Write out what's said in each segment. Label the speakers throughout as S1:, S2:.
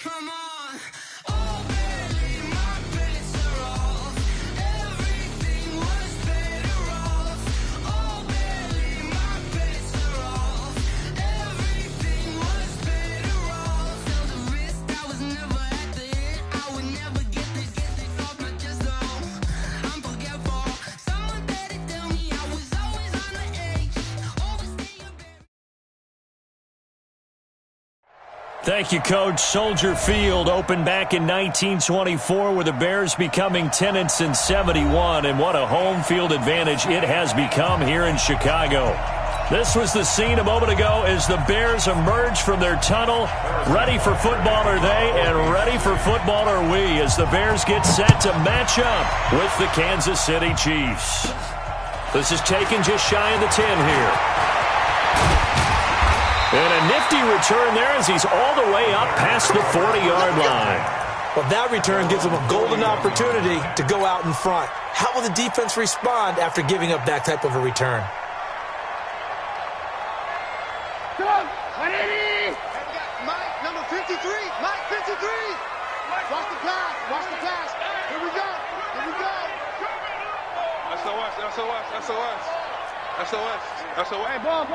S1: Come on. Oh, barely my bets are off. Everything was better off. Oh, barely my bets are off. Everything was better off. Felt the risk, I was never at the end. I would never get this off my chest, though. I'm forgetful. Someone better tell me I was always on the edge. Overstaying.
S2: Thank you, Coach. Soldier Field opened back in 1924 with the Bears becoming tenants in 71, and what a home field advantage it has become here in Chicago. This was the scene a moment ago as the Bears emerged from their tunnel. Ready for football are they, and ready for football are we as the Bears get set to match up with the Kansas City Chiefs. This is taken just shy of the 10 here. And a nifty return there as he's all the way up past the 40-yard line.
S3: Well, that return gives him a golden opportunity to go out in front. How will the defense respond after giving up that type of a return?
S4: Mike, number 53. Mike, 53. Watch the pass. Watch the pass. Here we go. Here we go.
S5: SOS, SOS, SOS. SOS, SOS.
S4: Hey, ball.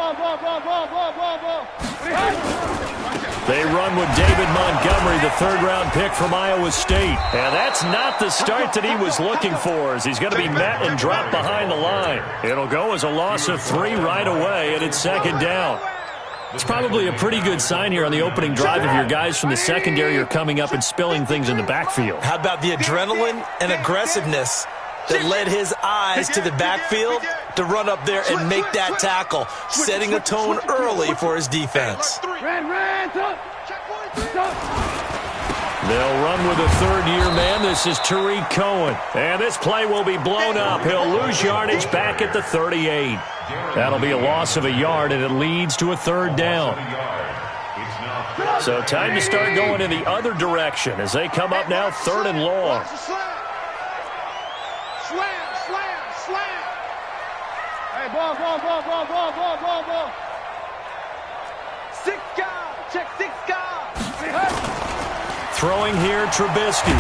S2: They run with David Montgomery, the third-round pick from Iowa State. And that's not the start that he was looking for, as he's going to be met and dropped behind the line. It'll go as a loss of 3 right away, and it's second down. It's probably a pretty good sign here on the opening drive if your guys from the secondary are coming up and spilling things in the backfield.
S3: How about the adrenaline and aggressiveness that led his eyes to the backfield to run up there and make that tackle, setting a tone early for his defense.
S2: They'll run with a third-year man. This is Tariq Cohen. And this play will be blown up. He'll lose yardage back at the 38. That'll be a loss of a yard, and it leads to a third down. So time to start going in the other direction as they come up now third and long.
S4: Slam. Hey, ball. 6 guys. Check 6 guys.
S2: Throwing here, Trubisky.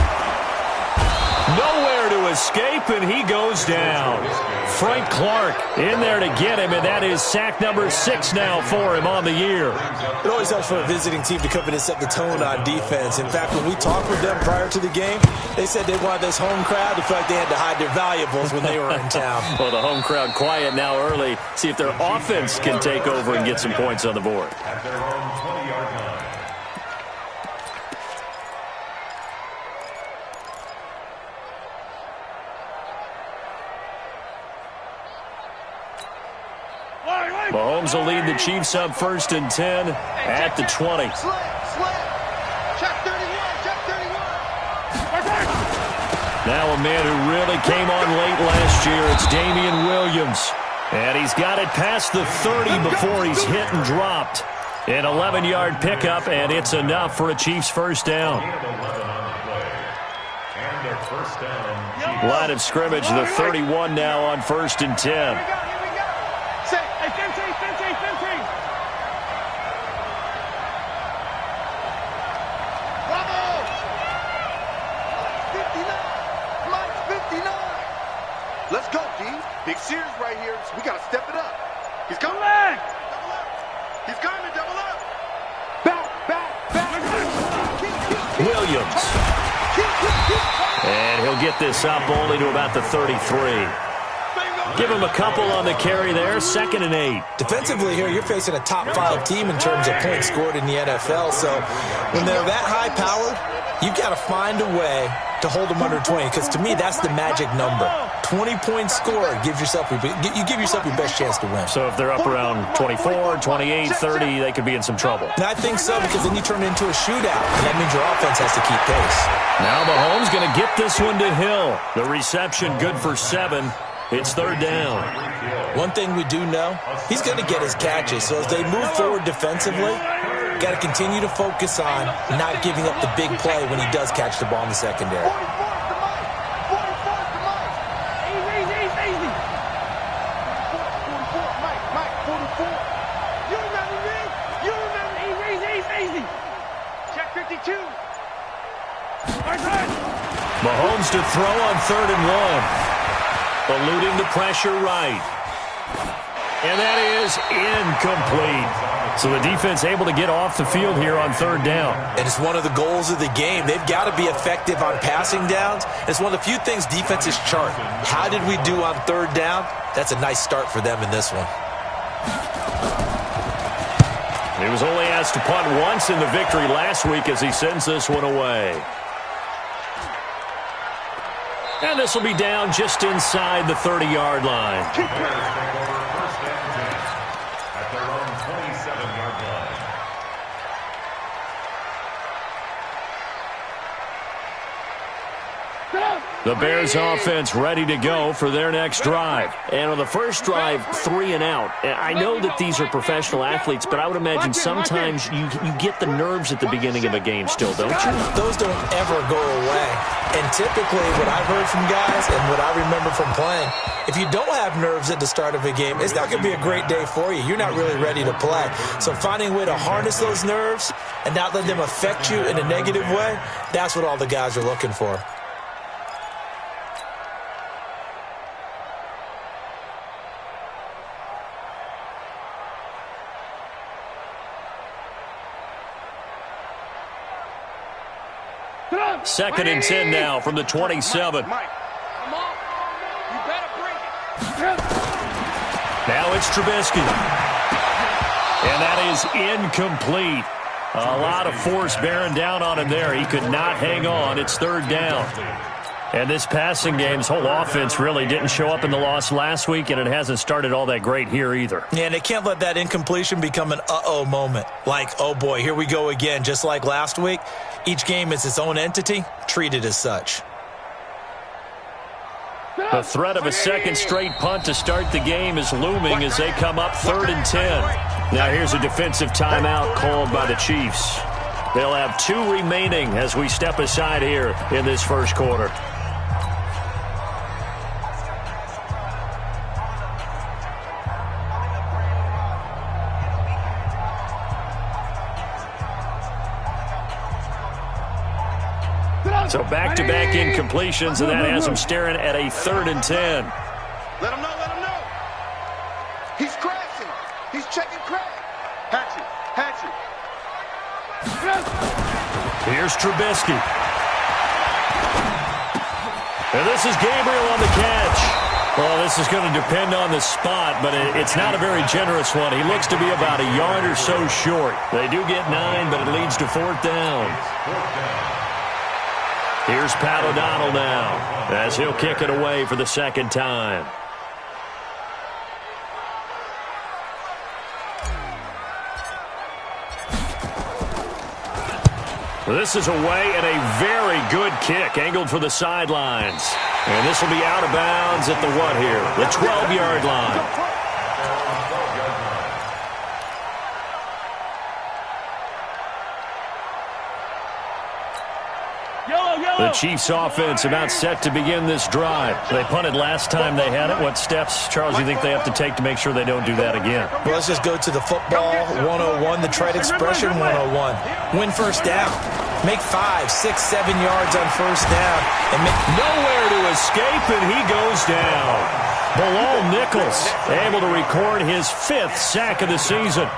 S2: Nowhere to escape, and he goes down. Frank Clark in there to get him, and that is sack number 6 now for him on the year.
S3: It always helps for a visiting team to come in and set the tone on defense. In fact, when we talked with them prior to the game, they said they wanted this home crowd to feel like they had to hide their valuables when they were in town.
S2: Well, the home crowd quiet now early. See if their offense can take over and get some points on the board.
S5: At their own 20-yard line.
S2: Mahomes will lead the Chiefs up 1st and 10 at the 20.
S4: Slam. Check 31.
S2: Now a man who really came on late last year, it's Damian Williams. And he's got it past the 30 before he's hit and dropped. An 11-yard pickup, and it's enough for a Chiefs first down. Line of scrimmage, the 31 now on 1st and 10.
S4: Let's go, D. Big Sears right here. We got to step it up. He's coming. He's coming. Double up. Back.
S2: Williams. And he'll get this up only to about the 33. Give him a couple on the carry there. 2nd and 8.
S3: Defensively here, you're facing a top-5 team in terms of points scored in the NFL. So when they're that high-powered, you've got to find a way to hold them under 20, because to me, that's the magic number. 20-point score gives yourself your best chance to win.
S2: So if they're up around 24, 28, 30, they could be in some trouble.
S3: And I think so, because then you turn it into a shootout, and that means your offense has to keep pace.
S2: Now Mahomes going to get this one to Hill. The reception good for 7. It's 3rd down.
S3: One thing we do know, he's going to get his catches. So as they move forward defensively, got to continue to focus on not giving up the big play when he does catch the ball in the secondary.
S4: Check 52.
S2: Mahomes to throw on 3rd and 1. Eluding the pressure right. And that is incomplete. So the defense able to get off the field here on 3rd down.
S3: And it's one of the goals of the game. They've got to be effective on passing downs. It's one of the few things defenses chart. How did we do on 3rd down? That's a nice start for them in this one.
S2: He was only asked to punt once in the victory last week as he sends this one away. And this will be down just inside the 30-yard line.
S5: At their own 27-yard line.
S2: The Bears offense ready to go for their next drive. And on the first drive, 3 and out. I know that these are professional athletes, but I would imagine sometimes you get the nerves at the beginning of a game still, don't you?
S3: Those don't ever go away. And typically what I've heard from guys and what I remember from playing, if you don't have nerves at the start of a game, it's not going to be a great day for you. You're not really ready to play. So finding a way to harness those nerves and not let them affect you in a negative way, that's what all the guys are looking for.
S2: Second and 10 now from the 27.
S1: Mike, come on. You better bring it.
S2: Now it's Trubisky. And that is incomplete. A lot of force bearing down on him there. He could not hang on. It's 3rd down. And this passing game's whole offense really didn't show up in the loss last week, and it hasn't started all that great here either.
S3: Yeah, and they can't let that incompletion become an uh-oh moment. Like, oh boy, here we go again, just like last week. Each game is its own entity, treated as such.
S2: The threat of a second straight punt to start the game is looming as they come up 3rd and 10. Now here's a defensive timeout called by the Chiefs. They'll have 2 remaining as we step aside here in this first quarter. So back-to-back incompletions, and that has them staring at a 3rd and 10.
S4: Let him know, let him know. He's crashing. He's checking crash. Hatchet, hatchet.
S2: Here's Trubisky. And this is Gabriel on the catch. Well, this is going to depend on the spot, but it's not a very generous one. He looks to be about a yard or so short. They do get 9, but it leads to 4th down. Here's Pat O'Donnell now as he'll kick it away for the 2nd time. This is away and a very good kick angled for the sidelines. And this will be out of bounds at the what here? The 12-yard line. The Chiefs offense about set to begin this drive. They punted last time they had it. What steps, Charles, do you think they have to take to make sure they don't do that again?
S3: Well, let's just go to the football 101, the trade expression 101. Win first down. Make 5, 6, 7 yards on first down. And make
S2: nowhere to escape, and he goes down. Bilal Nichols able to record his 5th sack of the season.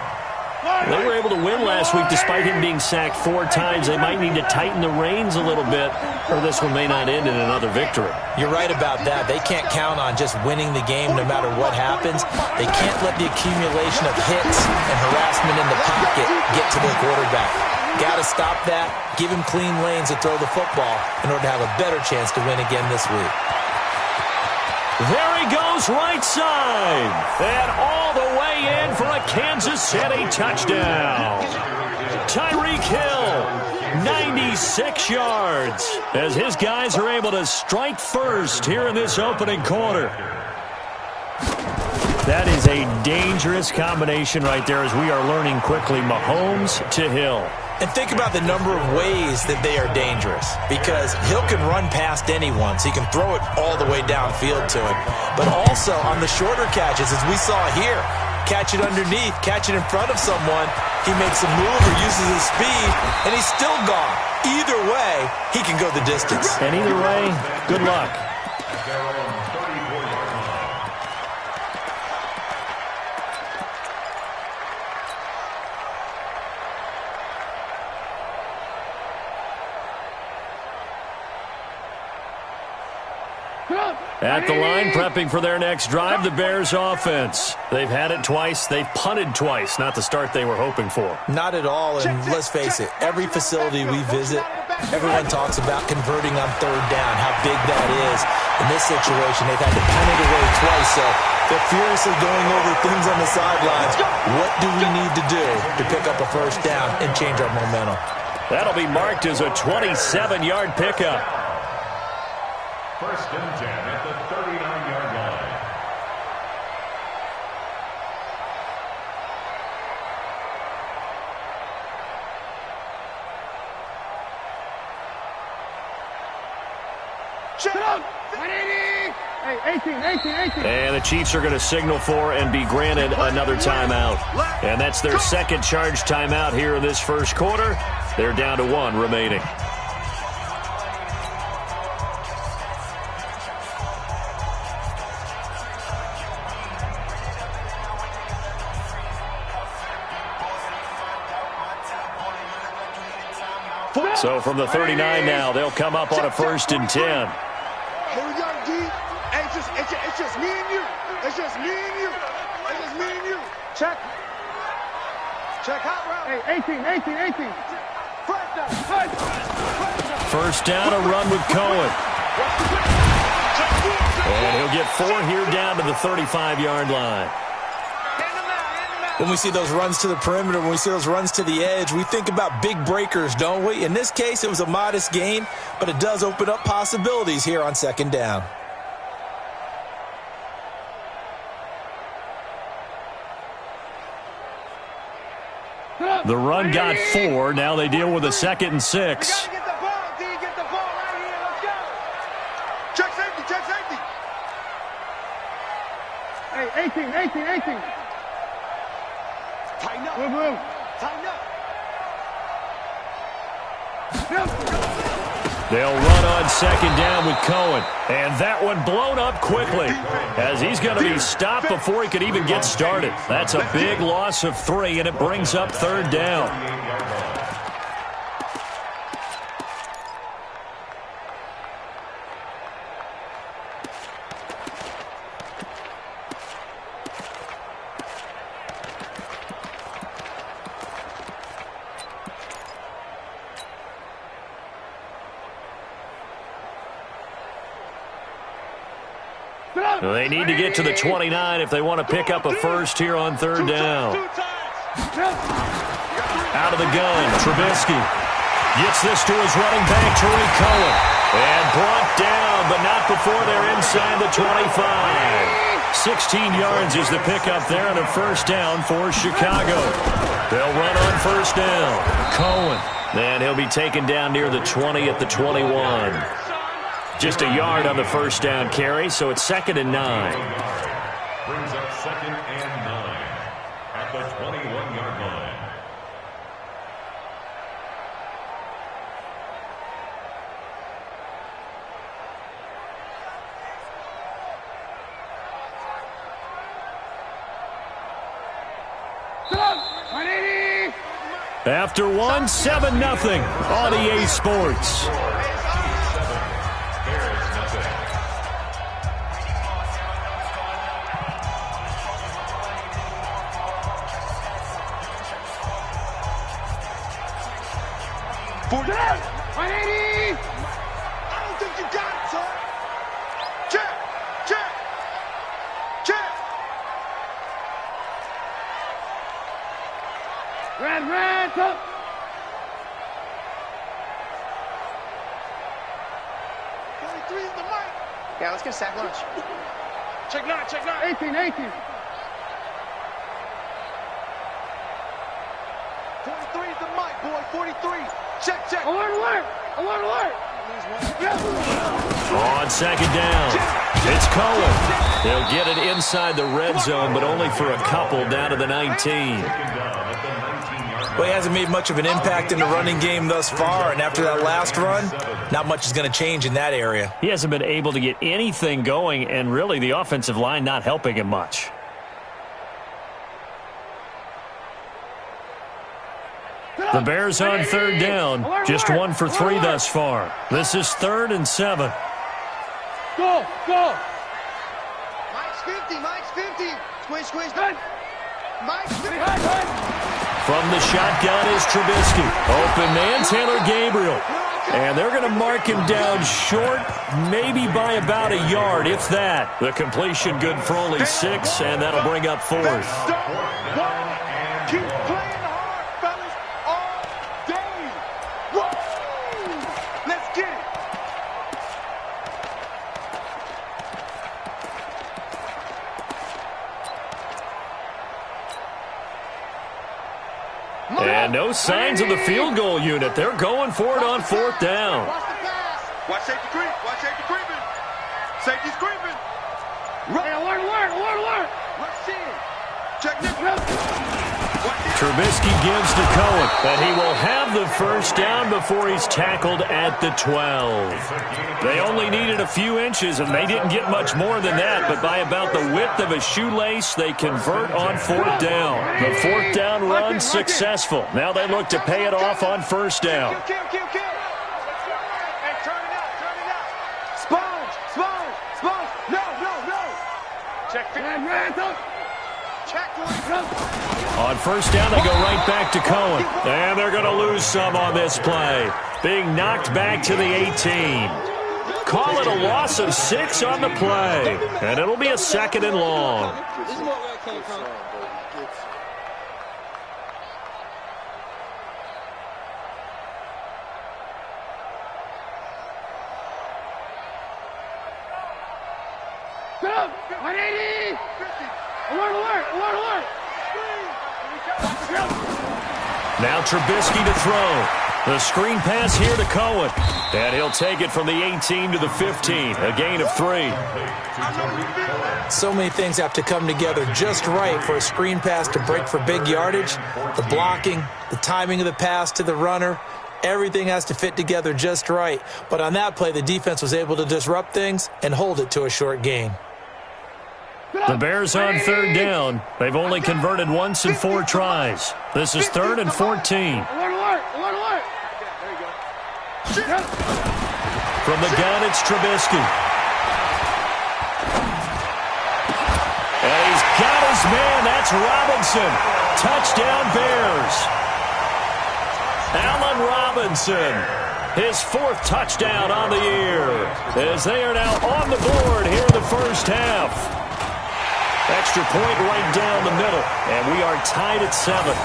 S2: They were able to win last week despite him being sacked 4 times. They might need to tighten the reins a little bit, or this one may not end in another victory.
S3: You're right about that. They can't count on just winning the game no matter what happens. They can't let the accumulation of hits and harassment in the pocket get to their quarterback. Got to stop that, give him clean lanes to throw the football in order to have a better chance to win again this week.
S2: There he goes right side. And all the way in for a Kansas City touchdown. Tyreek Hill, 96 yards, as his guys are able to strike first here in this opening quarter. That is a dangerous combination right there as we are learning quickly. Mahomes to Hill.
S3: And think about the number of ways that they are dangerous, because Hill can run past anyone, so he can throw it all the way downfield to him. But also on the shorter catches, as we saw here, catch it underneath, catch it in front of someone, he makes a move or uses his speed, and he's still gone. Either way, he can go the distance.
S2: And either way, good luck.
S5: At their own 34-yard line.
S2: At the line, prepping for their next drive, the Bears offense. They've had it twice. They've punted twice. Not the start they were hoping for.
S3: Not at all, and let's face it, every facility we visit, everyone talks about converting on third down, how big that is. In this situation, they've had to punt it away twice, so they're furiously going over things on the sidelines. What do we need to do to pick up a first down and change our momentum?
S2: That'll be marked as a 27-yard pickup.
S5: First and 10 at the 39-yard line.
S4: Shut up!
S6: Hey, 18.
S2: And the Chiefs are going to signal for and be granted another timeout. And that's their second charge timeout here in this first quarter. They're down to one remaining. So from the 39 now, they'll come up on a first and 10.
S4: Here we go, D. Hey, it's just me and you. It's just me and you. It's just me and you.
S6: Check.
S4: Check hot route.
S6: Hey, 18.
S2: First down, a run with Cohen. And he'll get 4 here down to the 35-yard line.
S3: When we see those runs to the perimeter, when we see those runs to the edge, we think about big breakers, don't we? In this case, it was a modest gain, but it does open up possibilities here on second down.
S2: The run got 4. Now they deal with a 2nd and 6.
S4: Get the ball, D. Get the ball right here. Let's go. Check safety.
S6: Hey, 18.
S4: Tighten up.
S6: Move.
S4: Tighten up.
S2: They'll run on second down with Cohen. And that one blown up quickly as he's going to be stopped before he could even get started. That's a big loss of 3, and it brings up third down.
S5: 38-yard line.
S2: They need to get to the 29 if they want to pick up a first here on third down. Out of the gun, Trubisky gets this to his running back, Tariq Cohen. And brought down, but not before they're inside the 25. 16 yards is the pickup there and a first down for Chicago. They'll run on first down. Cohen. And he'll be taken down near the 20 at the 21. Just a yard on the first down carry, so it's 2nd and 9.
S5: Brings up 2nd and 9 at the 21-yard line.
S2: After one, 7-0 on EA Sports.
S4: I don't think you got it, son. Check.
S6: Red, up.
S7: Yeah, let's get a sack lunch.
S4: Check 9.
S6: 18.
S4: 43 is the mic, boy. 43. Check.
S6: Alert.
S2: On second down, it's Cohen. They'll get it inside the red zone, but only for a couple down to the 19.
S5: Taken down at the 19-yard
S3: Well, he hasn't made much of an impact in the running game thus far, and after that last run, not much is going to change in that area.
S2: He hasn't been able to get anything going, and really the offensive line not helping him much. The Bears on third down, just 1 for 3 thus far. This is 3rd and 7.
S6: Go, go.
S7: Mike's 50, Mike's 50. Squeeze, squeeze.
S6: Good.
S7: Mike's 50.
S2: From the shotgun is Trubisky. Open man, Taylor Gabriel. And they're going to mark him down short, maybe by about a yard, if that. The completion good for only 6, and that'll bring up 4th.
S4: Keep playing hard, fellas, all day. Woo! Let's get it.
S2: And no signs of the field goal unit. They're going for it on 4th down.
S7: Watch the pass.
S4: Watch safety creep. Watch safety creeping. Safety's creeping.
S6: Hey, alert.
S4: Rush in. Check this.
S2: Trubisky gives to Cohen, and he will have the first down before he's tackled at the 12. They only needed a few inches, and they didn't get much more than that, but by about the width of a shoelace, they convert on 4th down. The 4th down run successful. Now they look to pay it off on 1st down.
S4: Kill. Hey, turn it out. Sponge. No. Check.
S6: Red, up.
S7: Check one.
S2: On 1st down, they go right back to Cohen. And they're going to lose some on this play. Being knocked back to the 18. Call it a loss of 6 on the play. And it'll be a 2nd and long.
S6: This is what we came from. Go! 180! Alert!
S2: Now Trubisky to throw. The screen pass here to Cohen. And he'll take it from the 18 to the 15. A gain of 3.
S3: So many things have to come together just right for a screen pass to break for big yardage. The blocking, the timing of the pass to the runner, everything has to fit together just right. But on that play, the defense was able to disrupt things and hold it to a short gain.
S2: The Bears on 3rd down. They've only converted once in 4 tries. This is 3rd and 14.
S6: Alert!
S2: From the gun, it's Trubisky. And he's got his man. That's Robinson. Touchdown, Bears. Allen Robinson. His 4th touchdown on the year. As they are now on the board here in the first half. Extra point right down the middle. And we are tied at 7.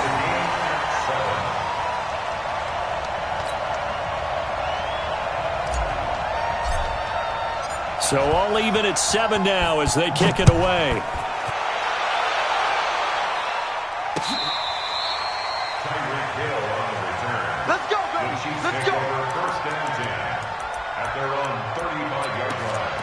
S2: So all even at 7 now as they kick it away.
S4: Let's go, baby. Let's go.
S5: First down 10 at their own 35-yard line.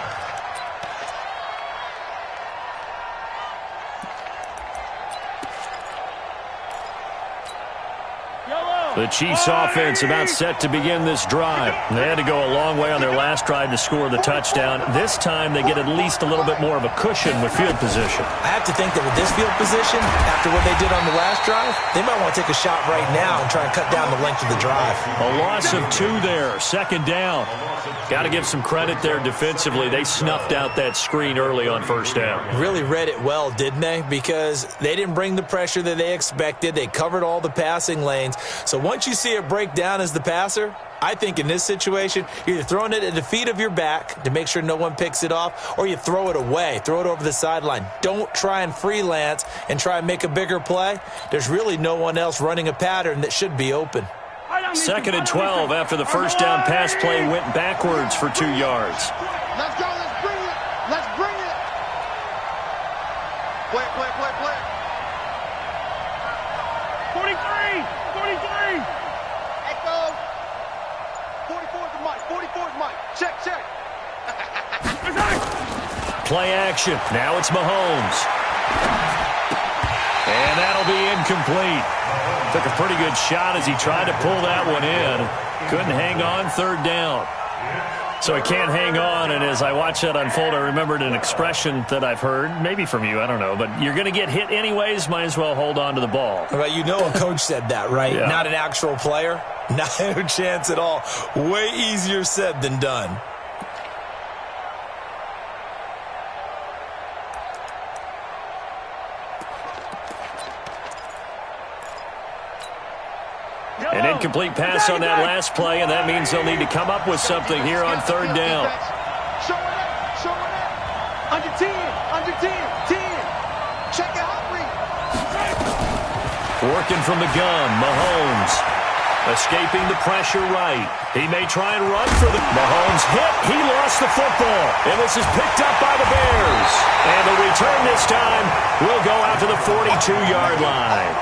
S2: The Chiefs offense about set to begin this drive. They had to go a long way on their last drive to score the touchdown. This time they get at least a little bit more of a cushion with field position.
S3: I have to think that with this field position, after what they did on the last drive, they might want to take a shot right now and try and cut down the length of the drive.
S2: A loss of 2 there, 2nd down. Got to give some credit there defensively. They snuffed out that screen early on 1st down.
S3: Really read it well, didn't they? Because they didn't bring the pressure that they expected. They covered all the passing lanes. So once you see it break down as the passer, I think in this situation, you're either throwing it at the feet of your back to make sure no one picks it off, or you throw it away, throw it over the sideline. Don't try and freelance and try and make a bigger play. There's really no one else running a pattern that should be open.
S2: 2nd and 12 after the first down pass play went backwards for 2 yards.
S7: Let's go. Let's bring it. Let's bring it.
S4: Play.
S6: 43!
S7: Echo.
S4: 44 to Mike. 44 to Mike. Check.
S2: Play action. Now it's Mahomes. And that'll be incomplete. Took a pretty good shot as he tried to pull that one in. Couldn't hang on, third down. So he can't hang on, and as I watch that unfold, I remembered an expression that I've heard, maybe from you, I don't know, but you're going to get hit anyways, might as well hold on to the ball.
S3: Well, you know a coach said that, right?
S2: Yeah. Not
S3: an actual player. No chance at all. Way easier said than done.
S2: An incomplete pass on that last play, and that means they'll need to come up with something here on third down.
S7: Show it up, show it up. Under 10, under 10, 10. Check it out, read.
S2: Working from the gun, Mahomes. Escaping the pressure right. He may try and run for the... Mahomes hit. He lost the football. And this is picked up by the Bears. And the return this time will go out to the 42-yard line.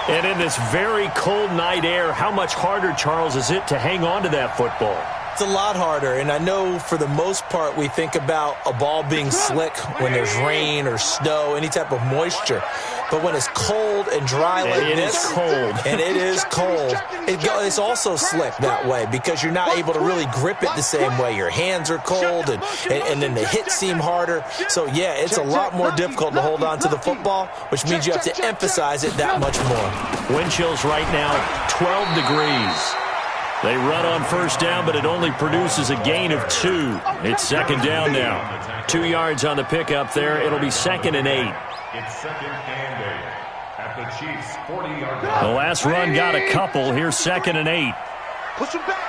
S2: And in this very cold night air, how much harder, Charles, is it to hang on to that football?
S3: It's a lot harder, and I know for the most part we think about a ball being slick when there's rain or snow, any type of moisture. But when it's cold and dry like this,
S2: it is cold.
S3: And it is cold, it's also slick that way because you're not able to really grip it the same way. Your hands are cold, and then the hits seem harder. So, yeah, it's a lot more difficult to hold on to the football, which means you have to emphasize it that much more.
S2: Wind chills right now, 12 degrees. They run on first down, but it only produces a gain of 2. It's second down now. 2 yards on the pickup there. It'll be 2nd and 8.
S5: It's 2nd and 8 at the Chiefs' 40-yard line.
S2: The last run got a couple. Here's 2nd and 8.
S7: Push him back.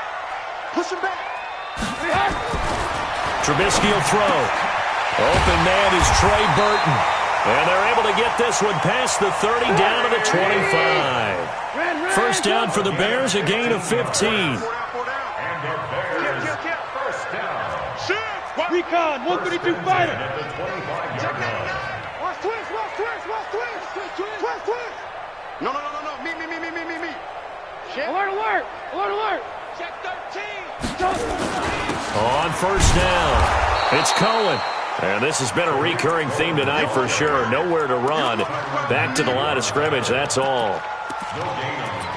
S7: Push him back.
S2: Trubisky will throw. Open man is Trey Burton. And they're able to get this one past the 30 down to the 25. First down for the Bears, a gain of 15.
S5: And the Bears, first down.
S6: Recon, 132 fighter.
S5: At the 25-yard line.
S7: Watch twist, watch twist, watch twist. Twist, twist. No. Me.
S6: Alert, alert. Alert, alert.
S7: Check 13.
S2: On first down, it's Cohen. And this has been a recurring theme tonight for sure. Nowhere to run. Back to the line of scrimmage, that's all.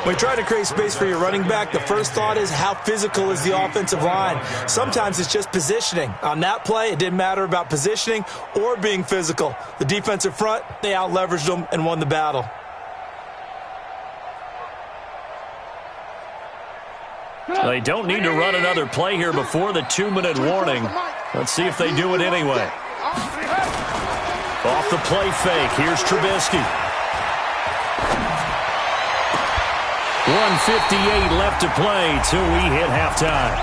S3: When you try to create space for your running back, the first thought is how physical is the offensive line. Sometimes it's just positioning. On that play, it didn't matter about positioning or being physical. The defensive front, they out-leveraged them and won the battle.
S2: They don't need to run another play here before the 2-minute warning. Let's see if they do it anyway. Off the play fake, here's Trubisky. 1:58 left to play till we hit halftime.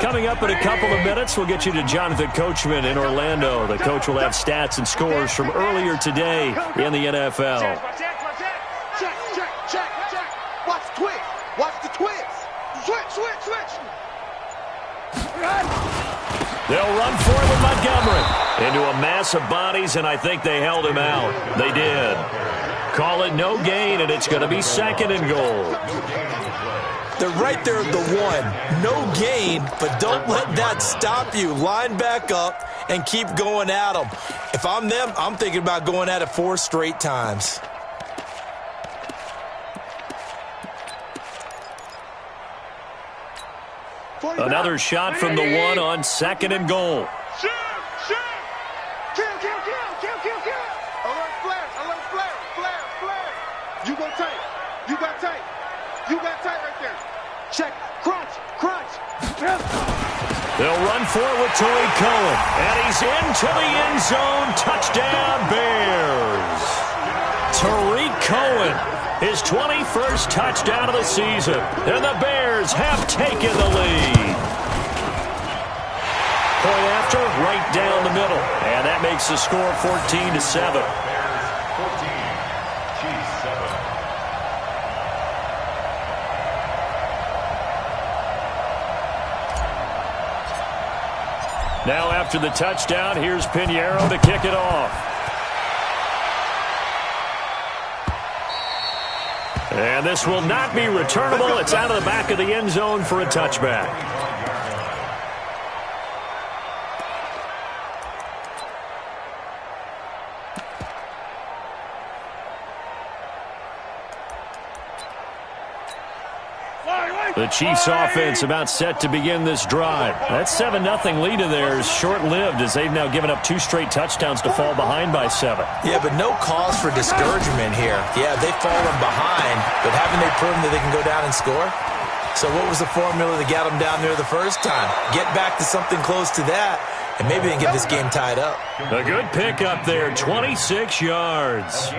S2: Coming up in a couple of minutes, we'll get you to Jonathan Coachman in Orlando. The coach will have stats and scores from earlier today in the NFL.
S7: Check. Watch the twist. Watch the twist. Switch.
S2: They'll run for it with Montgomery. Into a mass of bodies, and I think they held him out. They did. Call it no gain, and it's going to be 2nd and goal.
S3: They're right there at the 1. No gain, but don't let that stop you. Line back up and keep going at them. If I'm them, I'm thinking about going at it 4 straight times.
S2: Another shot from the 1 on 2nd and goal.
S7: Kill. Alert, flare. You got tight right there. Check, crunch.
S2: They'll run for it with Tariq Cohen. And he's into the end zone. Touchdown, Bears. Tariq Cohen, his 21st touchdown of the season. And the Bears have taken the lead. Point after, right down the middle. And that makes the score 14-7.
S5: Bears 14, Chiefs 7.
S2: Now after the touchdown, here's Pinheiro to kick it off. And this will not be returnable. It's out of the back of the end zone for a touchback. The Chiefs offense about set to begin this drive. That 7-0 lead of theirs short-lived as they've now given up 2 straight touchdowns to fall behind by 7.
S3: Yeah, but no cause for discouragement here. Yeah, they've fallen behind, but haven't they proven that they can go down and score? So what was the formula that got them down there the first time? Get back to something close to that, and maybe they can get this game tied up.
S2: A good pickup there, 26 yards.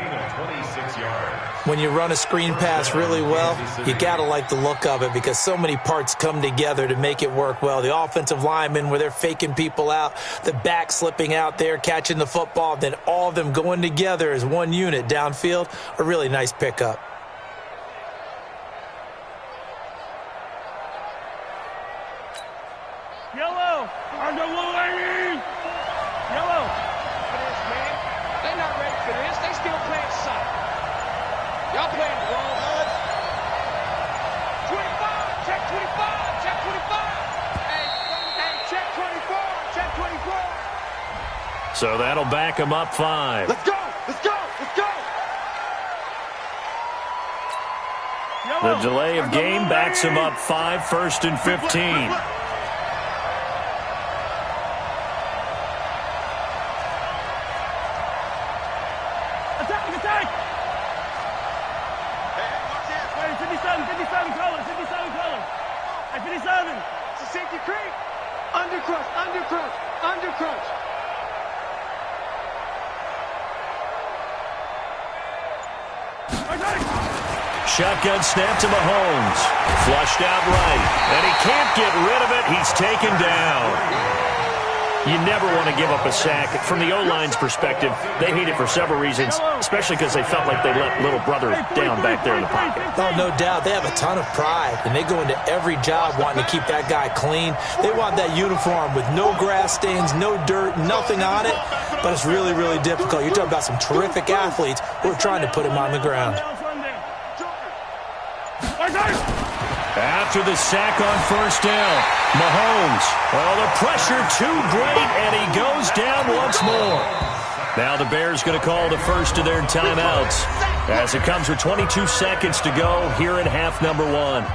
S3: When you run a screen pass really well, you got to like the look of it because so many parts come together to make it work well. The offensive linemen, where they're faking people out, the back slipping out there, catching the football, then all of them going together as one unit downfield, a really nice pickup.
S6: Yellow! Yellow!
S7: For this, man. They're not ready for this. They still playing soft. Y'all playing wrong. 25, check 25, check 25. Hey, check 24, check 24.
S2: So that'll back them up 5.
S4: Let's go! Let's go! Let's go!
S2: The delay of game backs them up 5, 1st and 15. Shotgun snap to Mahomes. Flushed out right. And he can't get rid of it. He's taken down. You never want to give up a sack. From the O-line's perspective, they hate it for several reasons, especially because they felt like they let little brother down back there in the pocket.
S3: Oh, no doubt. They have a ton of pride, and they go into every job wanting to keep that guy clean. They want that uniform with no grass stains, no dirt, nothing on it, but it's really, really difficult. You're talking about some terrific athletes who are trying to put him on the ground.
S2: After the sack on first down, Mahomes. Oh, the pressure too great, and he goes down once more. Now the Bears going to call the first of their timeouts as it comes with 22 seconds to go here in half number 1.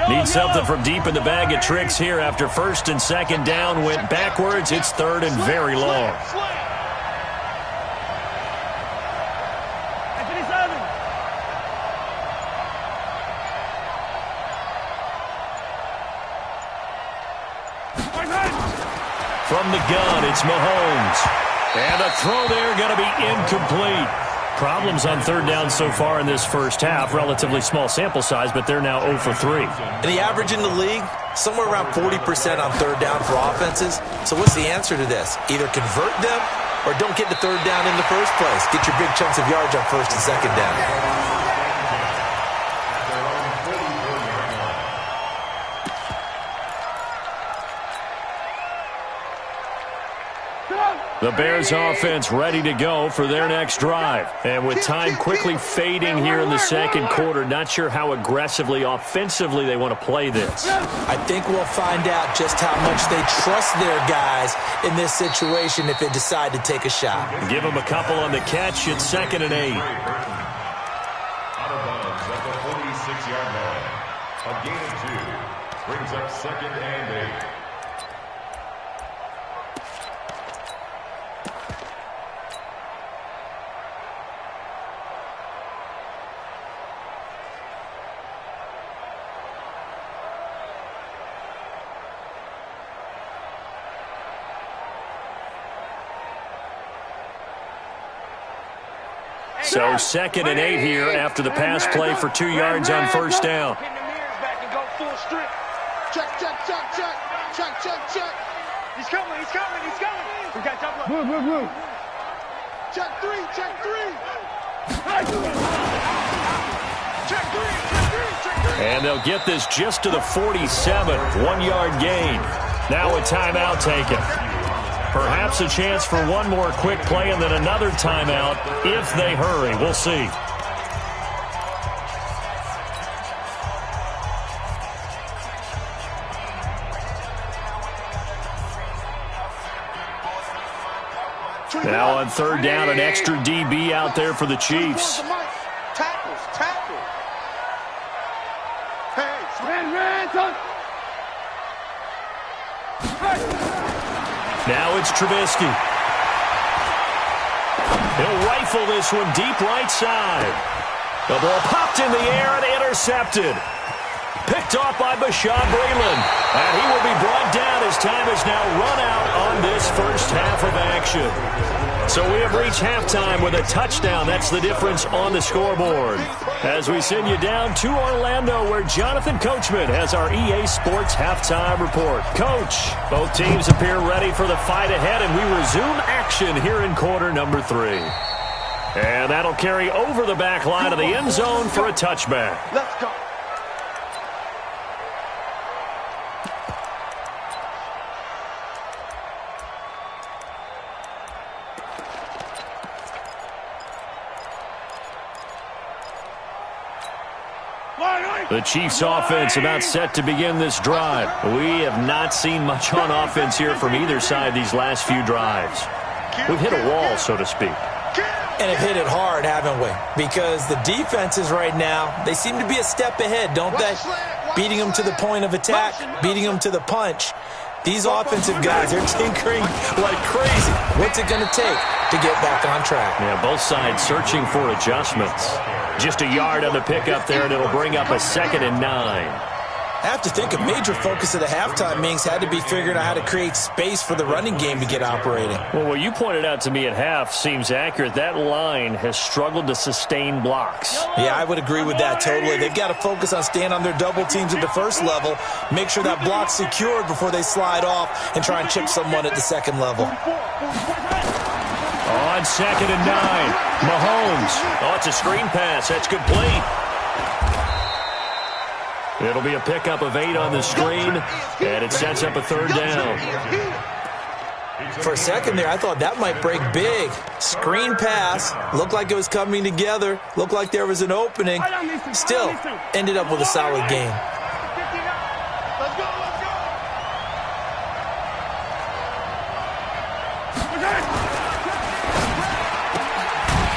S2: Need something from deep in the bag of tricks here after 1st and 2nd down went backwards. It's 3rd and very long. From the gun, it's Mahomes. And a throw there going to be incomplete. Problems on 3rd down so far in this first half. Relatively small sample size, but they're now 0 for 3.
S3: And the average in the league, somewhere around 40% on 3rd down for offenses. So what's the answer to this? Either convert them or don't get the 3rd down in the first place. Get your big chunks of yards on 1st and 2nd down.
S2: The Bears offense ready to go for their next drive. And with time quickly fading here in the 2nd quarter, not sure how aggressively, offensively they want to play this.
S3: I think we'll find out just how much they trust their guys in this situation if they decide to take a shot.
S2: Give them a couple on the catch. It's 2nd and 8.
S5: Out of bounds at the 46-yard line. A gain of 2 brings up 2nd and 8.
S2: So 2nd and 8 here after the pass play for 2 yards on first down.
S7: Pin the mirrors back and go full strip. Check, check, check, check. Check, check, check. He's coming, he's coming, he's coming. We got double up. Move. Check 3, check 3. Check 3, check 3.
S2: And they'll get this just to the 47, 1-yard gain. Now a timeout taken. Perhaps a chance for one more quick play and then another timeout if they hurry. We'll see. Now on 3rd down, an extra DB out there for the Chiefs.
S7: Tackles.
S2: Now it's Trubisky. He'll rifle this one deep right side. The ball popped in the air and intercepted. Picked off by Bashaud Breeland. And he will be brought down as time is now run out on this first half of action. So we have reached halftime with a touchdown. That's the difference on the scoreboard. As we send you down to Orlando, where Jonathan Coachman has our EA Sports halftime report. Coach, both teams appear ready for the fight ahead, and we resume action here in quarter number 3. And that'll carry over the back line of the end zone for a touchback.
S7: Let's go.
S2: The Chiefs offense about set to begin this drive. We have not seen much on offense here from either side these last few drives. We've hit a wall, so to speak.
S3: And have hit it hard, haven't we? Because the defenses right now, they seem to be a step ahead, don't they? Beating them to the point of attack, beating them to the punch. These offensive guys, they're tinkering like crazy. What's it going to take to get back on track?
S2: Yeah, both sides searching for adjustments. Just a yard on the pickup there, and it'll bring up a 2nd and 9.
S3: I have to think a major focus of the halftime meetings had to be figuring out how to create space for the running game to get operating.
S2: Well, what you pointed out to me at half seems accurate. That line has struggled to sustain blocks.
S3: Yeah, I would agree with that totally. They've got to focus on staying on their double teams at the first level, make sure that block's secured before they slide off and try and chip someone at the second level.
S2: On 2nd and 9, Mahomes. Oh, it's a screen pass. That's complete. It'll be a pickup of 8 on the screen, and it sets up a 3rd down.
S3: For a second there, I thought that might break big. Screen pass. Looked like it was coming together. Looked like there was an opening. Still, ended up with a solid game.
S7: Let's go.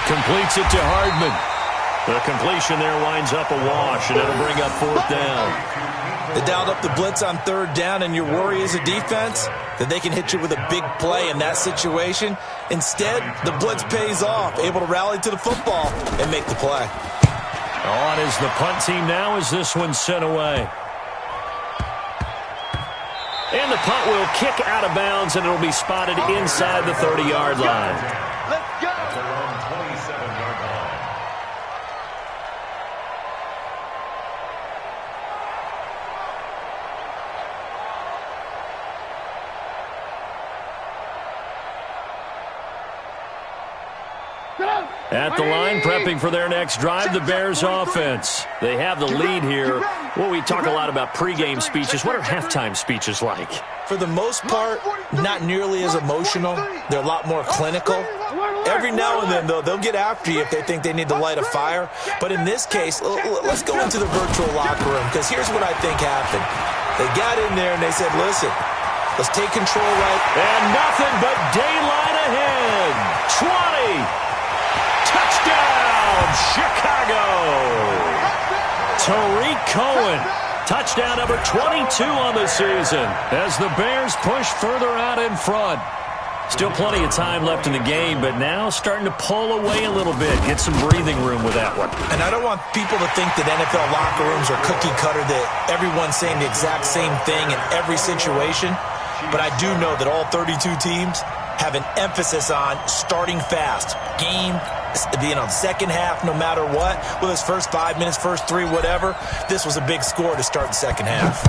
S2: Completes it to Hardman. The completion there winds up a wash, and it'll bring up 4th down.
S3: They dialed up the blitz on 3rd down, and your worry as a defense that they can hit you with a big play in that situation. Instead, the blitz pays off, able to rally to the football and make the play.
S2: On is the punt team now as this one's sent away. And the punt will kick out of bounds, and it'll be spotted inside the 30-yard line.
S7: Let's go.
S5: At their own 27-yard line.
S2: At the line, prepping for their next drive, the Bears offense. They have the lead here. Well, we talk a lot about pregame speeches. What are halftime speeches like?
S3: For the most part, not nearly as emotional. They're a lot more clinical. Every now and then, though, they'll get after you if they think they need to light a fire. But in this case, let's go into the virtual locker room, because here's what I think happened. They got in there and they said, listen, let's take control right.
S2: And nothing but daylight ahead. 20. Touchdown, Chicago. Tariq Cohen. Touchdown number 22 on the season as the Bears push further out in front. Still plenty of time left in the game, but now starting to pull away a little bit. Get some breathing room with that one.
S3: And I don't want people to think that NFL locker rooms are cookie cutter, that everyone's saying the exact same thing in every situation. But I do know that all 32 teams have an emphasis on starting fast, game second half, no matter what, with his first 5 minutes, first 3, whatever, this was a big score to start the second half.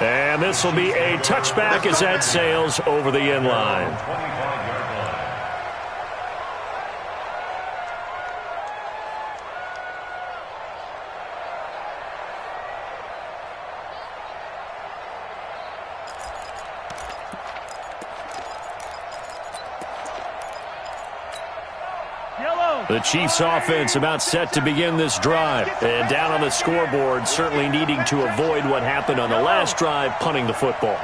S2: And this will be a touchback as that sails over the end line. The Chiefs offense about set to begin this drive. And down on the scoreboard, certainly needing to avoid what happened on the last drive, punting the football.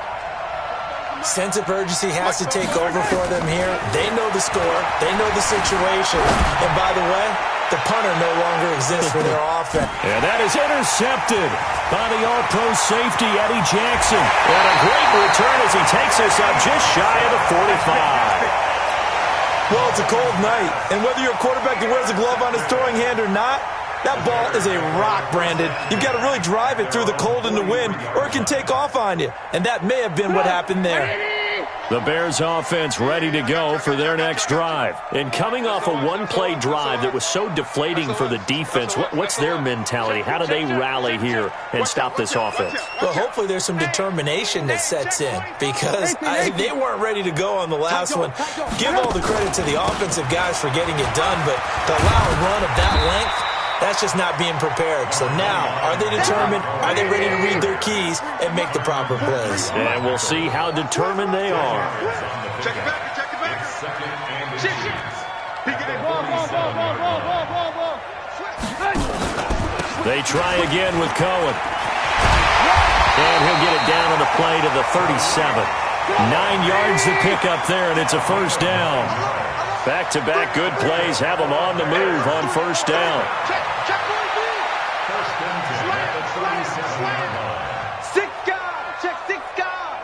S3: Sense of urgency has to take over for them here. They know the score. They know the situation. And by the way, the punter no longer exists for their offense.
S2: And that is intercepted by the all-pro safety, Eddie Jackson. And a great return as he takes us up just shy of the 45.
S3: Well, it's a cold night, and whether you're a quarterback that wears a glove on his throwing hand or not, that ball is a rock, Brandon. You've got to really drive it through the cold and the wind, or it can take off on you. And that may have been what happened there.
S2: The Bears offense ready to go for their next drive. And coming off a one-play drive that was so deflating for the defense, what's their mentality? How do they rally here and stop this offense?
S3: Well, hopefully there's some determination that sets in because they weren't ready to go on the last one. Give all the credit to the offensive guys for getting it done, but to allow a run of that length, that's just not being prepared. So now, are they determined? Are they ready to read their keys and make the proper plays?
S2: And we'll see how determined they are.
S4: Check it back, check it back.
S5: Second and
S4: Check it. He got it. Ball.
S2: They try again with Cohen. And he'll get it down on the play to the 37. 9 yards to pick up there, and it's a first down. Back-to-back good plays have them on the move on first down.
S4: Check 1, Six guard. Check 6 guard.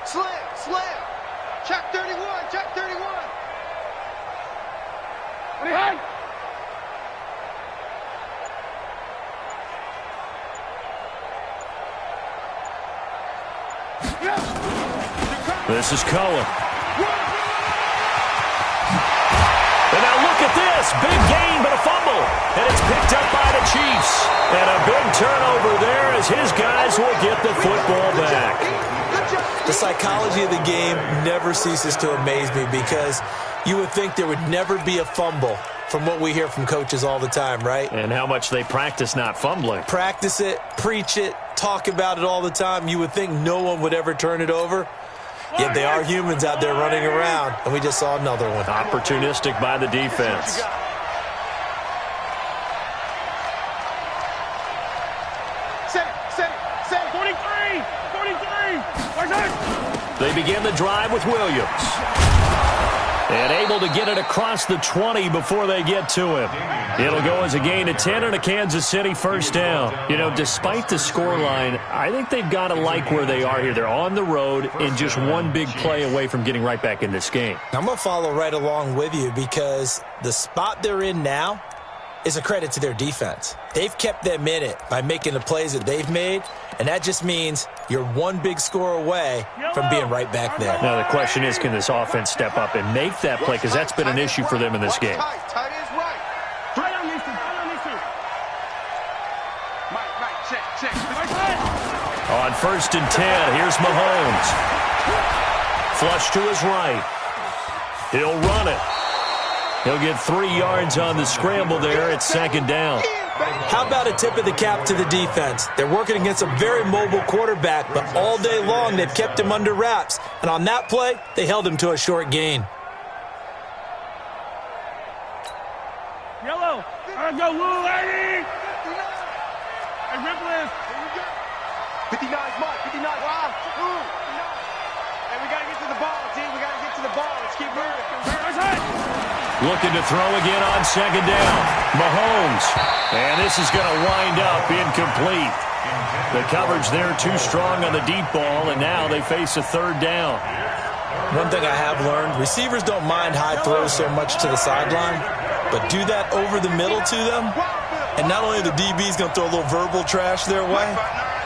S4: Slam. Check 31.
S6: What do you hide?
S2: This is Cohen. And now look at this. Big gain, but a fumble. And it's picked up by the Chiefs. And a big turnover there as his guys will get the football back.
S3: The psychology of the game never ceases to amaze me because you would think there would never be a fumble from what we hear from coaches all the time, right?
S2: And how much they practice not fumbling.
S3: Practice it, preach it, talk about it all the time. You would think no one would ever turn it over. Yet they are humans out there running around, and we just saw another one.
S2: Opportunistic by the defense.
S6: Set 43.
S2: They begin the drive with Williams. And able to get it across the 20 before they get to him. It'll go as a gain of 10 and a Kansas City first down. You know, despite the scoreline, I think they've got to like where they are here. They're on the road and just one big play away from getting right back in this game.
S3: I'm going to follow right along with you because the spot they're in now is a credit to their defense. They've kept them in it by making the plays that they've made, and that just means you're one big score away from being right back there.
S2: Now the question is, can this offense step up and make that play? Because that's been an issue for them in this game.
S4: Tight is right. Check.
S2: On 1st and 10, here's Mahomes. Flush to his right. He'll run it. He'll get 3 yards on the scramble there at second down.
S3: How about a tip of the cap to the defense? They're working against a very mobile quarterback, but all day long they've kept him under wraps. And on that play, they held him to a short gain.
S6: Yellow. Let's go, Lou, lady. Hey, ripple this.
S4: 59's Mike. 59. Wow.
S6: Hey, we got to get to the ball, team. We got to get to the ball. Let's keep moving.
S2: Looking to throw again on second down. Mahomes. And this is going to wind up incomplete. The coverage there too strong on the deep ball, and now they face a third down.
S3: One thing I have learned, receivers don't mind high throws so much to the sideline, but do that over the middle to them, and not only the DB's going to throw a little verbal trash their way,